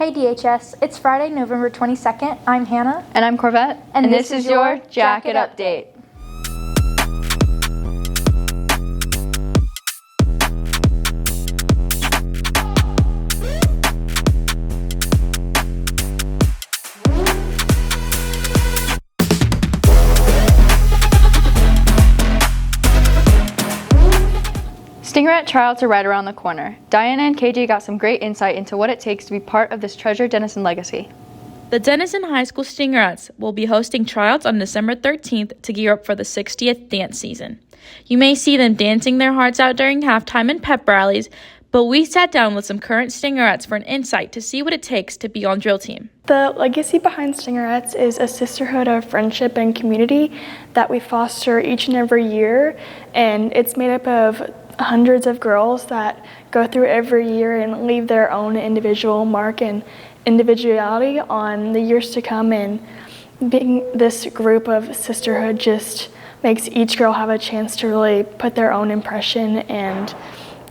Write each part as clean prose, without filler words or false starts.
Hey DHS, it's Friday, November 22nd. I'm Hannah. And I'm Corvette. And this is your Jacket Update. Stingerette tryouts are right around the corner. Diana and KJ got some great insight into what it takes to be part of this treasured Denison legacy. The Denison High School Stingerettes will be hosting tryouts on December 13th to gear up for the 60th dance season. You may see them dancing their hearts out during halftime and pep rallies, but we sat down with some current Stingerettes for an insight to see what it takes to be on drill team. The legacy behind Stingerettes is a sisterhood of friendship and community that we foster each and every year, and it's made up of hundreds of girls that go through every year and leave their own individual mark and individuality on the years to come. And being this group of sisterhood just makes each girl have a chance to really put their own impression and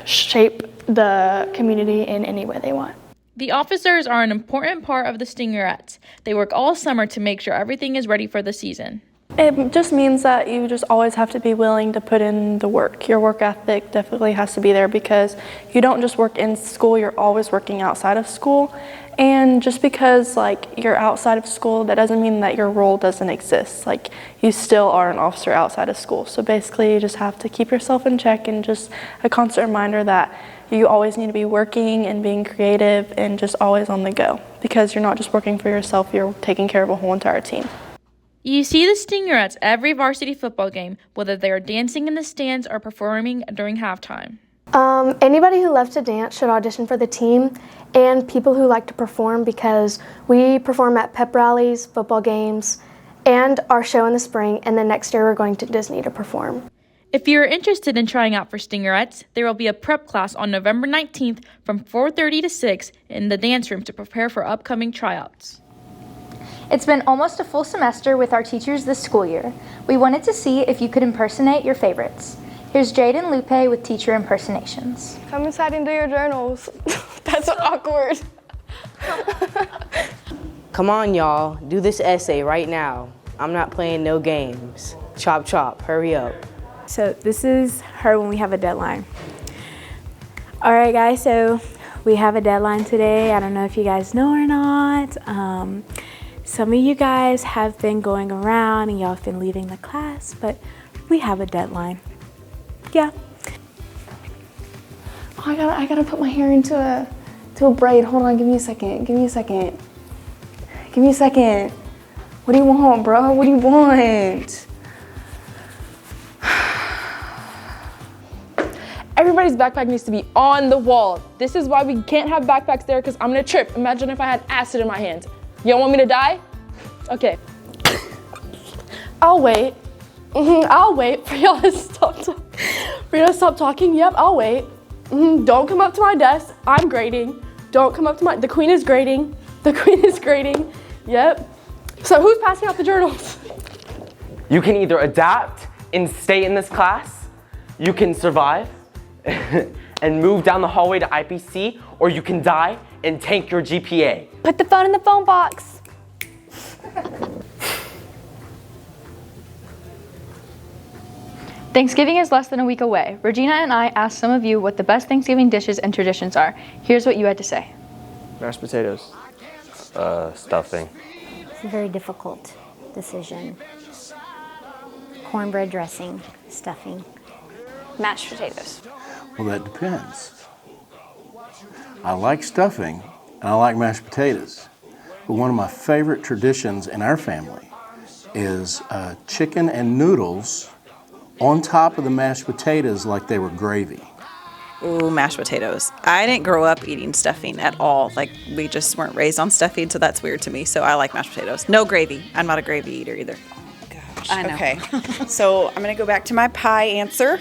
shape the community in any way they want. The officers are an important part of the Stingerettes. They work all summer to make sure everything is ready for the season. It just means that you just always have to be willing to put in the work. Your work ethic definitely has to be there because you don't just work in school, you're always working outside of school. And just because you're outside of school, that doesn't mean that your role doesn't exist. You still are an officer outside of school. So basically you just have to keep yourself in check and just a constant reminder that you always need to be working and being creative and just always on the go because you're not just working for yourself, you're taking care of a whole entire team. You see the Stingerettes every varsity football game, whether they are dancing in the stands or performing during halftime. Anybody who loves to dance should audition for the team, and people who like to perform, because we perform at pep rallies, football games, and our show in the spring, and then next year we're going to Disney to perform. If you're interested in trying out for Stingerettes, there will be a prep class on November 19th from 4:30 to 6 in the dance room to prepare for upcoming tryouts. It's been almost a full semester with our teachers this school year. We wanted to see if you could impersonate your favorites. Here's Jade and Lupe with Teacher Impersonations. Come inside and do your journals. That's awkward. Come on, y'all. Do this essay right now. I'm not playing no games. Chop, chop. Hurry up. So this is her when we have a deadline. All right, guys, so we have a deadline today. I don't know if you guys know or not. Some of you guys have been going around and y'all have been leaving the class, but we have a deadline. Yeah. Oh, I gotta put my hair into a braid. Hold on, give me a second. What do you want, bro? What do you want? Everybody's backpack needs to be on the wall. This is why we can't have backpacks there, because I'm gonna trip. Imagine if I had acid in my hands. You don't want me to die? Okay. I'll wait. I'll wait for y'all to stop talking. Yep, I'll wait. Don't come up to my desk. I'm grading. Don't come up to the queen is grading. Yep. So who's passing out the journals? You can either adapt and stay in this class, you can survive and move down the hallway to IPC, or you can die and tank your GPA. Put the phone in the phone box. Thanksgiving is less than a week away. Regina and I asked some of you what the best Thanksgiving dishes and traditions are. Here's what you had to say. Mashed potatoes. Stuffing. It's a very difficult decision. Cornbread dressing, stuffing. Mashed potatoes. Well, that depends. I like stuffing and I like mashed potatoes. But one of my favorite traditions in our family is chicken and noodles on top of the mashed potatoes like they were gravy. Ooh, mashed potatoes. I didn't grow up eating stuffing at all. We just weren't raised on stuffing, so that's weird to me. So I like mashed potatoes. No gravy. I'm not a gravy eater either. Oh, gosh. I know. Okay. So I'm going to go back to my pie answer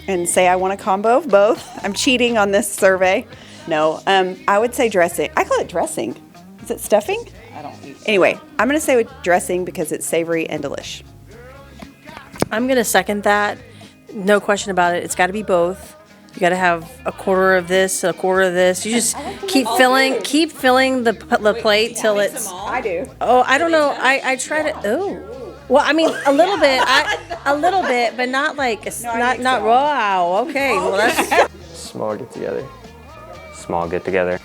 and say I want a combo of both. I'm cheating on this survey. No, I would say dressing. I call it dressing. Is it stuffing? I don't eat. Anyway, I'm going to say with dressing because it's savory and delish. I'm going to second that. No question about it. It's got to be both. You got to have a quarter of this, a quarter of this. You just keep filling the plate till it's. I do. Oh, I don't know. I try to. Oh, well, I mean a little bit. A little bit, but not like not wow. Okay, well that's. Small get together. Small get together.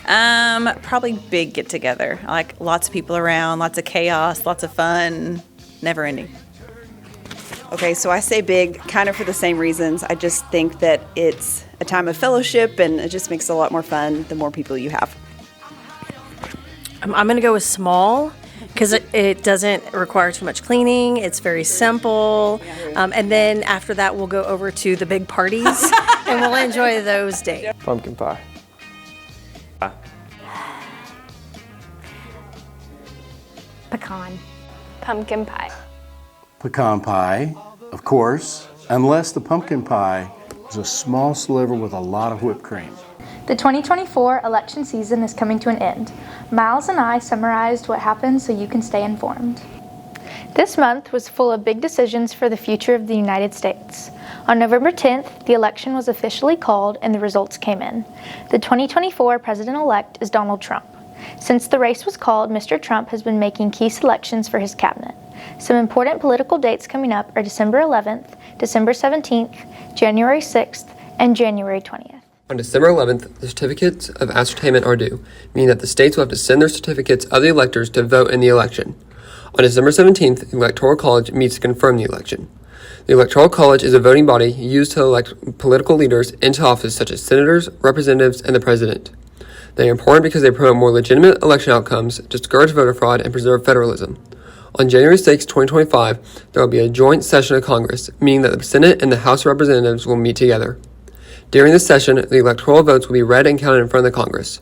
Probably big get together. I like lots of people around, lots of chaos, lots of fun, never ending. Okay, so I say big kind of for the same reasons. I just think that it's a time of fellowship and it just makes it a lot more fun the more people you have. I'm going to go with small because it doesn't require too much cleaning. It's very simple. And then after that, we'll go over to the big parties and we'll enjoy those days. Pumpkin pie. Pecan. Pumpkin pie. Pecan pie, of course, unless the pumpkin pie is a small sliver with a lot of whipped cream. The 2024 election season is coming to an end. Miles and I summarized what happened so you can stay informed. This month was full of big decisions for the future of the United States. On November 10th, the election was officially called and the results came in. The 2024 president-elect is Donald Trump. Since the race was called, Mr. Trump has been making key selections for his cabinet. Some important political dates coming up are December 11th, December 17th, January 6th, and January 20th. On December 11th, the certificates of ascertainment are due, meaning that the states will have to send their certificates of the electors to vote in the election. On December 17th, the Electoral College meets to confirm the election. The Electoral College is a voting body used to elect political leaders into office such as senators, representatives, and the president. They are important because they promote more legitimate election outcomes, discourage voter fraud, and preserve federalism. On January 6, 2025, there will be a joint session of Congress, meaning that the Senate and the House of Representatives will meet together. During this session, the electoral votes will be read and counted in front of the Congress.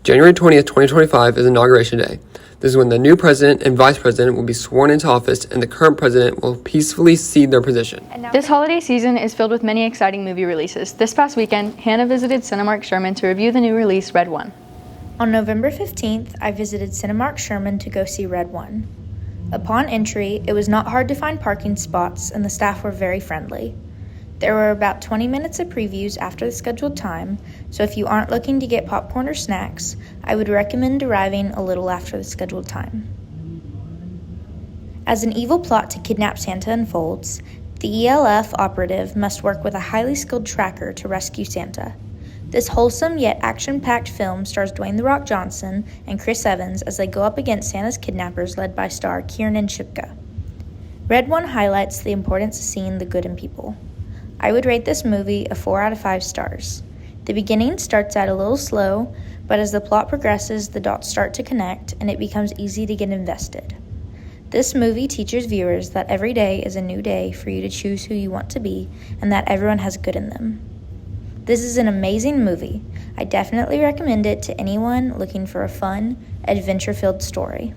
January 20th, 2025 is Inauguration Day. This is when the new president and vice president will be sworn into office and the current president will peacefully cede their position. This holiday season is filled with many exciting movie releases. This past weekend, Hannah visited Cinemark Sherman to review the new release, Red One. On November 15th, I visited Cinemark Sherman to go see Red One. Upon entry, it was not hard to find parking spots and the staff were very friendly. There were about 20 minutes of previews after the scheduled time, so if you aren't looking to get popcorn or snacks, I would recommend arriving a little after the scheduled time. As an evil plot to kidnap Santa unfolds, the ELF operative must work with a highly skilled tracker to rescue Santa. This wholesome yet action-packed film stars Dwayne "The Rock" Johnson and Chris Evans as they go up against Santa's kidnappers led by star Kiernan Shipka. Red One highlights the importance of seeing the good in people. I would rate this movie a 4 out of 5 stars. The beginning starts out a little slow, but as the plot progresses, the dots start to connect and it becomes easy to get invested. This movie teaches viewers that every day is a new day for you to choose who you want to be and that everyone has good in them. This is an amazing movie. I definitely recommend it to anyone looking for a fun, adventure-filled story.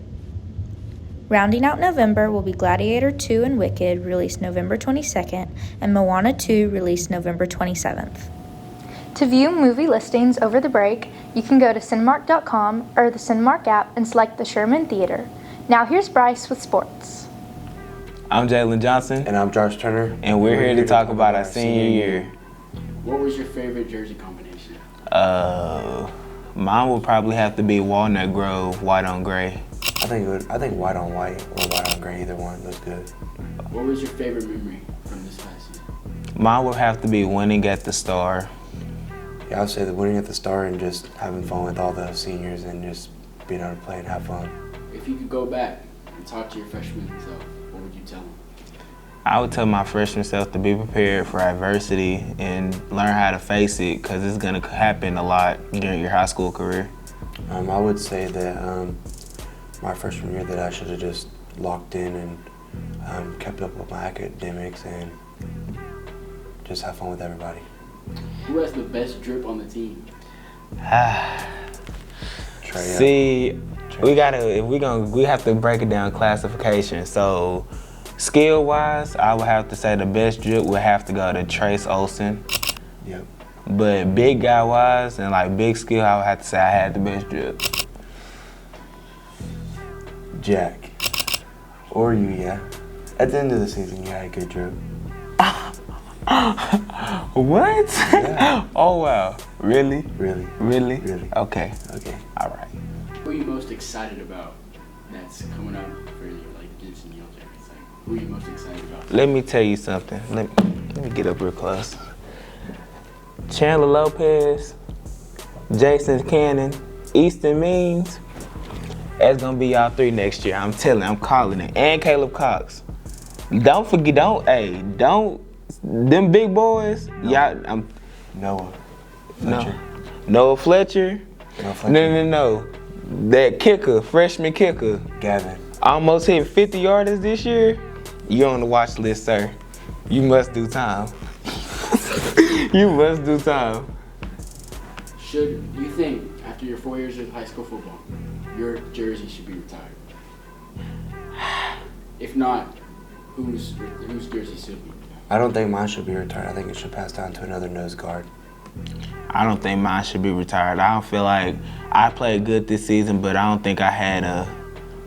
Rounding out November will be Gladiator 2 and Wicked, released November 22nd, and Moana 2, released November 27th. To view movie listings over the break, you can go to Cinemark.com or the Cinemark app and select the Sherman Theater. Now here's Bryce with sports. I'm Jalen Johnson. And I'm Josh Turner. And we're here to talk about our senior year. What was your favorite jersey combination? Mine would probably have to be Walnut Grove, white on gray. I think white on white or white on gray, either one looks good. What was your favorite memory from this past season? Mine would have to be winning at the Star. Yeah, I would say the winning at the Star and just having fun with all the seniors and just being able to play and have fun. If you could go back and talk to your freshman self, what would you tell them? I would tell my freshman self to be prepared for adversity and learn how to face it because it's going to happen a lot during your high school career. I would say that my freshman year that I should have just locked in and kept up with my academics and just have fun with everybody. Who has the best drip on the team? See, we have to break it down classification. So, skill-wise, I would have to say the best drip would have to go to Trace Olsen. Yep. But big guy-wise and like big skill, I would have to say I had the best drip. Jack. Or you, yeah. At the end of the season, you had a good drip. What? Yeah. Oh wow. Really? Really. Really? Really. Okay. Okay. All right. Who are you most excited about that's coming up for you, like games and Yale Jackets? Like, who are you most excited about? Let me tell you something. Let me get up real close. Chandler Lopez, Jason Cannon, Easton Means. That's gonna be y'all three next year. I'm calling it. And Caleb Cox. Don't forget, them big boys, y'all, Noah Fletcher. Noah Fletcher. No. That kicker, freshman kicker. Gavin. Almost hit 50 yarders this year. You're on the watch list, sir. You must do time. You must do time. Do you think after your 4 years of high school football, your jersey should be retired? If not, whose jersey should be? I don't think mine should be retired. I think it should pass down to another nose guard. I don't think mine should be retired. I don't feel like I played good this season, but I don't think I had a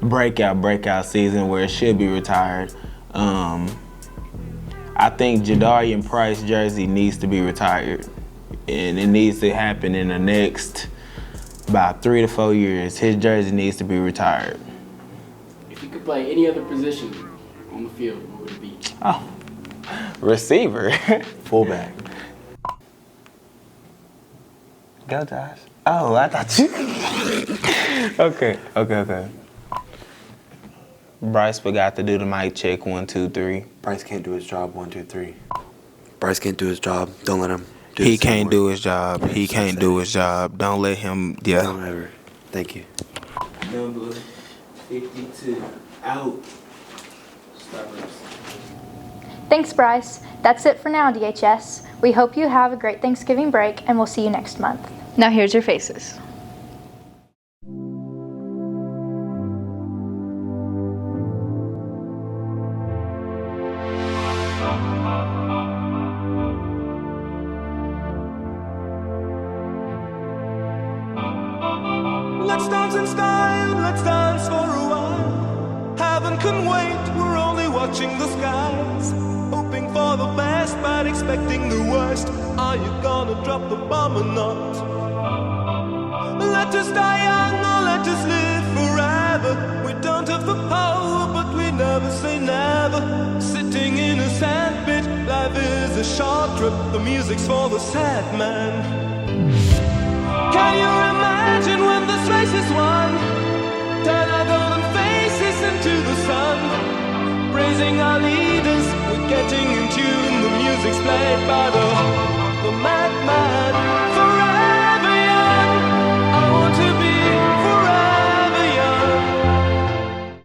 breakout season where it should be retired. I think Jadarian Price jersey needs to be retired, and it needs to happen in the next about 3 to 4 years. His jersey needs to be retired. If you could play any other position on the field, what would it be? Oh, receiver. Fullback. Go, Josh. Oh, I thought you. Okay. Bryce forgot to do the mic check 1, 2, 3. Bryce can't do his job 1, 2, 3. Bryce can't do his job. Don't let him do He can't do his job. He can't do his job. Don't let him. Yeah. Don't ever. Thank you. Number 52 out. Thanks, Bryce. That's it for now, DHS. We hope you have a great Thanksgiving break, and we'll see you next month. Now here's your faces. Let's dance in style, let's dance for a while. Heaven can wait, we're only watching the skies. Hoping for the best, but expecting the worst. Are you gonna drop the bomb or not? Let us die young or let us live forever. We don't have the power, but we never say never. Sitting in a sandpit, life is a short trip. The music's for the sad man. Can you imagine when this race is won? Turn our golden faces into the sun. Praising our leaders, we're getting in tune. The music's played by the madman.